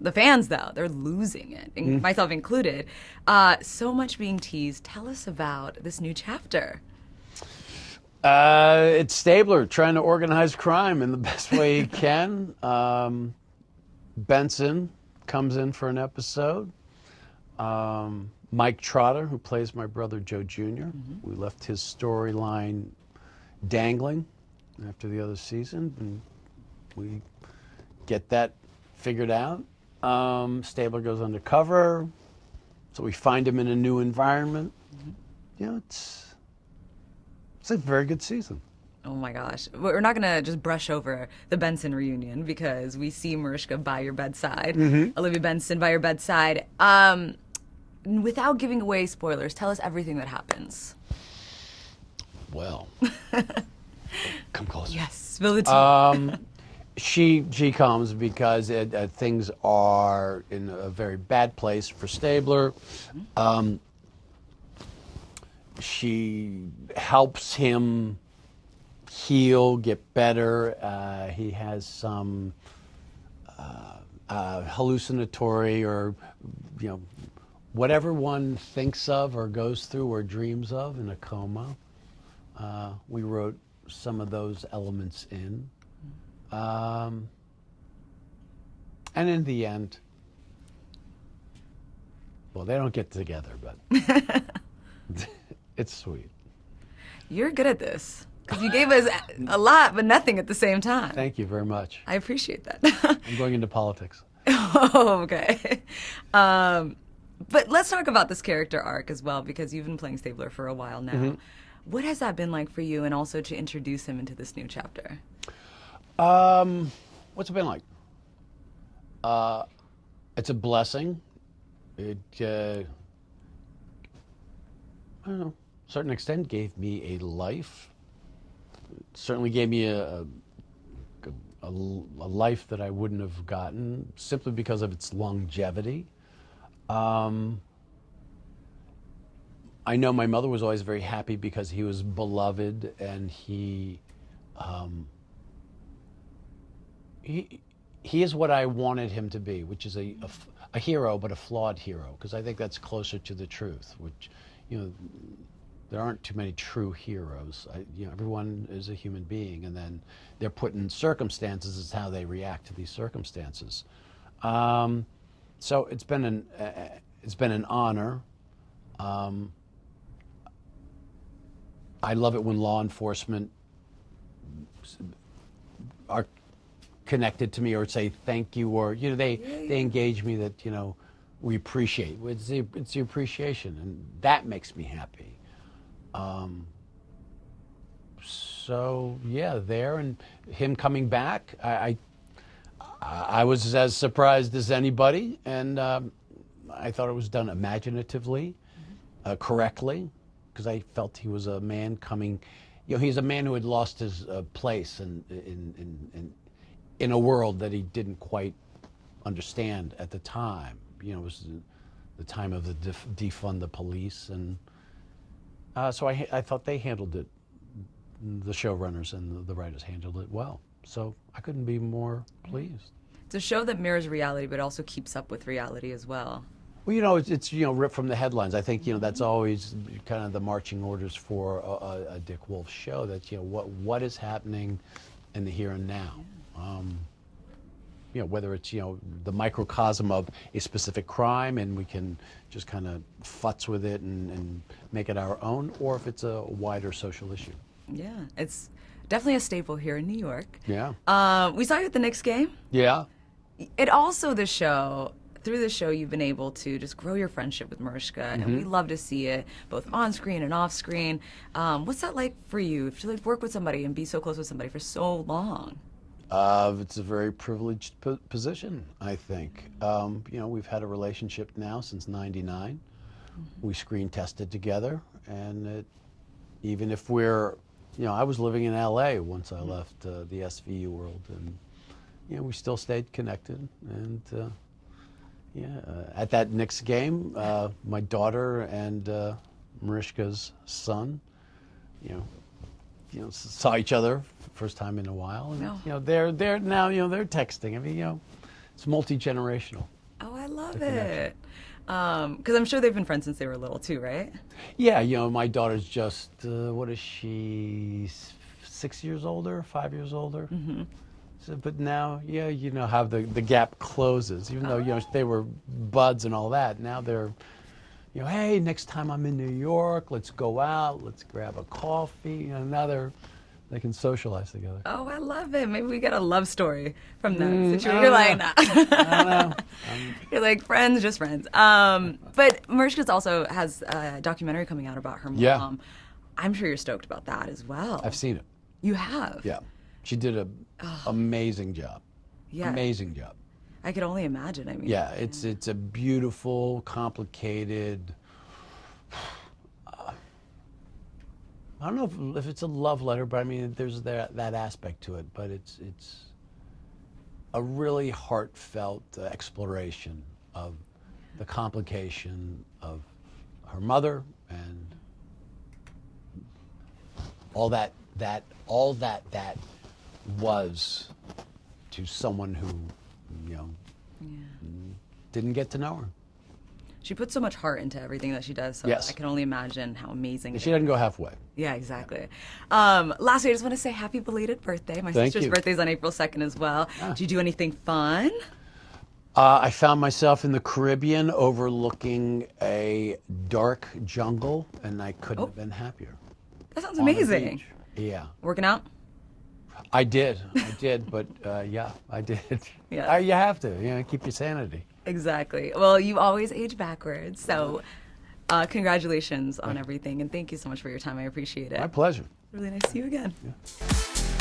The fans, though, they're losing it, myself included. So much being teased. Tell us about this new chapter. It's Stabler trying to organize crime in the best way he can. Benson comes in for an episode. Mike Trotter, who plays my brother Joe Jr., we left his storyline dangling after the other season, and we get that figured out. Stabler goes undercover, so we find him in a new environment. You know, it's a very good season. Oh my gosh. We're not going to just brush over the Benson reunion because we see Mariska by your bedside, Olivia Benson by your bedside. Without giving away spoilers, tell us everything that happens. Well, come closer. Yes, spill the tea. She comes because things are in a very bad place for Stabler. She helps him heal, get better. He has some hallucinatory or, whatever one thinks of or goes through or dreams of in a coma. We wrote some of those elements in. And in the end, well, they don't get together, but it's sweet. You're good at this because you gave us a lot but nothing at the same time. Thank you very much. I appreciate that. I'm going into politics. Oh, okay. But let's talk about this character arc as well, because you've been playing Stabler for a while now. What has that been like for you, and also to introduce him into this new chapter? What's it been like? It's a blessing. It, I don't know, to a certain extent gave me a life. It certainly gave me a life that I wouldn't have gotten simply because of its longevity. I know my mother was always very happy because he was beloved, and he is what I wanted him to be, which is a hero, but a flawed hero, because I think that's closer to the truth, which, there aren't too many true heroes. Everyone is a human being, and then they're put in circumstances as how they react to these circumstances. So it's been an honor. I love it when law enforcement are connected to me or say thank you, or they engage me that we appreciate. It's the appreciation, and that makes me happy. So yeah, there, and him coming back, I was as surprised as anybody, and I thought it was done imaginatively, correctly, because I felt he was a man coming. He's a man who had lost his place in a world that he didn't quite understand at the time. It was the time of the defund the police, and so I thought they handled it. The showrunners and the writers handled it well. So I couldn't be more pleased. It's a show that mirrors reality, but also keeps up with reality as well. Well, it's ripped from the headlines. I think that's always kind of the marching orders for a Dick Wolf show. That what is happening in the here and now. Whether it's the microcosm of a specific crime, and we can just kind of futz with it and make it our own, or if it's a wider social issue. Yeah, it's definitely a staple here in New York. Yeah. We saw you at the Knicks game. Yeah. It also, through the show, you've been able to just grow your friendship with Mariska, and we love to see it, both on screen and off screen. What's that like for you, to work with somebody and be so close with somebody for so long? It's a very privileged position, I think. We've had a relationship now since '99. We screen tested together, and even if we're, I was living in LA once I left the SVU world, and we still stayed connected. And at that Knicks game, my daughter and Mariska's son, saw each other for the first time in a while, and they're now they're texting. I mean, It's multi-generational. Oh, I love The connection. it. Because I'm sure they've been friends since they were little too, right? Yeah, my daughter's just, what is she, 6 years older, 5 years older? Mm-hmm. So, but now, yeah, how the gap closes, even though, they were buds and all that. Now they're, hey, next time I'm in New York, let's go out, let's grab a coffee. Now they can socialize together. Oh, I love it. Maybe we get a love story from that situation. You're like, nah. I don't know. You're like, friends, just friends. But Mariska also has a documentary coming out about her mom. Yeah. I'm sure you're stoked about that as well. I've seen it. You have? Yeah. She did an amazing job. Yeah. Amazing job. I could only imagine. I mean, Yeah, it's a beautiful, complicated. I don't know if it's a love letter, but I mean, there's that aspect to it. But it's a really heartfelt exploration of the complication of her mother and all that was to someone who, didn't get to know her. she puts so much heart into everything that she does. So Yes. I can only imagine how amazing. She doesn't go halfway. Yeah, exactly. Lastly, I just want to say happy belated birthday. My Thank sister's you. birthday's on April 2nd as well. Did you do anything fun? I found myself in the Caribbean overlooking a dark jungle, and I couldn't have been happier. That sounds On the amazing. beach. Yeah. Working out? I did, but yeah, I did. Yeah. You have to, keep your sanity. Exactly. Well, you always age backwards. So congratulations on everything. And thank you so much for your time. I appreciate it. My pleasure. Really nice to see you again. Yeah.